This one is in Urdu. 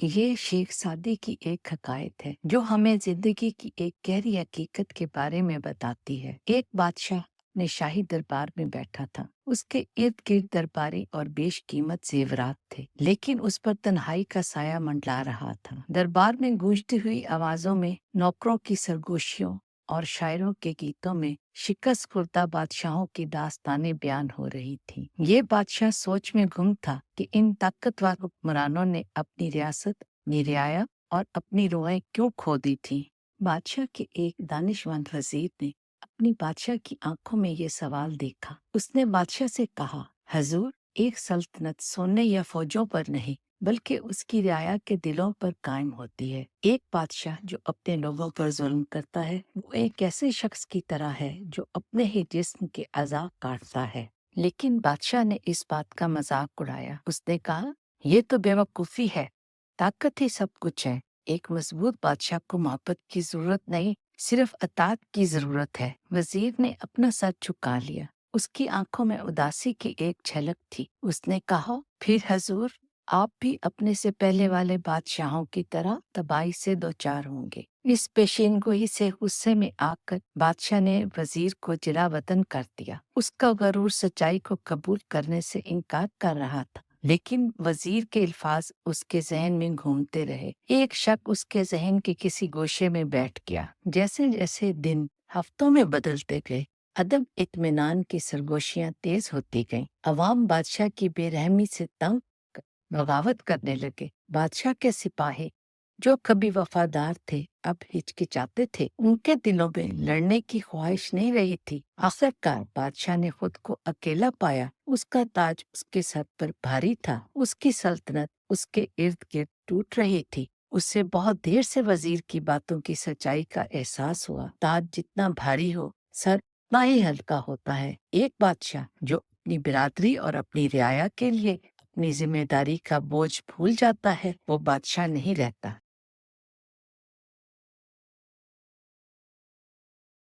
یہ شیخ سعدی کی ایک حکایت ہے جو ہمیں زندگی کی ایک گہری حقیقت کے بارے میں بتاتی ہے۔ ایک بادشاہ اپنے شاہی دربار میں بیٹھا تھا۔ اس کے ارد گرد درباری اور بیش قیمت زیورات تھے، لیکن اس پر تنہائی کا سایہ منڈلا رہا تھا۔ دربار میں گونجتی ہوئی آوازوں میں، نوکروں کی سرگوشیوں اور شاعروں کے گیتوں میں شکست خوردہ بادشاہوں کی داستانیں بیان ہو رہی تھیں۔ یہ بادشاہ سوچ میں گم تھا کہ ان طاقتور حکمرانوں نے اپنی ریاست، اپنی رعایا اور اپنی روحیں کیوں کھو دی تھیں۔ بادشاہ کے ایک دانشمند وزیر نے اپنی بادشاہ کی آنکھوں میں یہ سوال دیکھا۔ اس نے بادشاہ سے کہا، حضور، ایک سلطنت سونے یا فوجوں پر نہیں بلکہ اس کی رعایا کے دلوں پر قائم ہوتی ہے۔ ایک بادشاہ جو اپنے لوگوں پر ظلم کرتا ہے وہ ایک ایسے شخص کی طرح ہے جو اپنے ہی جسم کے اعضاء کاٹتا ہے۔ لیکن بادشاہ نے اس بات کا مذاق اڑایا۔ اس نے کہا، یہ تو بیوقوفی ہے، طاقت ہی سب کچھ ہے۔ ایک مضبوط بادشاہ کو محبت کی ضرورت نہیں، صرف اطاعت کی ضرورت ہے۔ وزیر نے اپنا سر جھکا لیا۔ اس کی آنکھوں میں اداسی کی ایک جھلک تھی۔ اس نے کہا، پھر حضور، آپ بھی اپنے سے پہلے والے بادشاہوں کی طرح تباہی سے دوچار ہوں گے۔ اس پیشین گوئی سے غصے میں آ کر بادشاہ نے وزیر کو جلا وطن کر دیا۔ اس کا غرور سچائی کو قبول کرنے سے انکار کر رہا تھا، لیکن وزیر کے الفاظ اس کے ذہن میں گھومتے رہے۔ ایک شک اس کے ذہن کے کسی گوشے میں بیٹھ گیا۔ جیسے جیسے دن ہفتوں میں بدلتے گئے، عدم اطمینان کی سرگوشیاں تیز ہوتی گئیں۔ عوام بادشاہ کی بے رحمی سے تنگ بغاوت کرنے لگے۔ بادشاہ کے سپاہی جو کبھی وفادار تھے اب ہچکچاتے تھے۔ ان کے دلوں میں لڑنے کی خواہش نہیں رہی تھی۔ آخرکار بادشاہ نے خود کو اکیلا پایا۔ اس کا تاج اس کے سر پر بھاری تھا، اس کی سلطنت اس کے ارد گرد ٹوٹ رہی تھی۔ اسے بہت دیر سے وزیر کی باتوں کی سچائی کا احساس ہوا۔ تاج جتنا بھاری ہو، سر اتنا ہی ہلکا ہوتا ہے۔ ایک بادشاہ جو اپنی برادری اور اپنی رعایا کے لیے اپنی ذمہ داری کا بوجھ بھول جاتا ہے وہ بادشاہ نہیں رہتا۔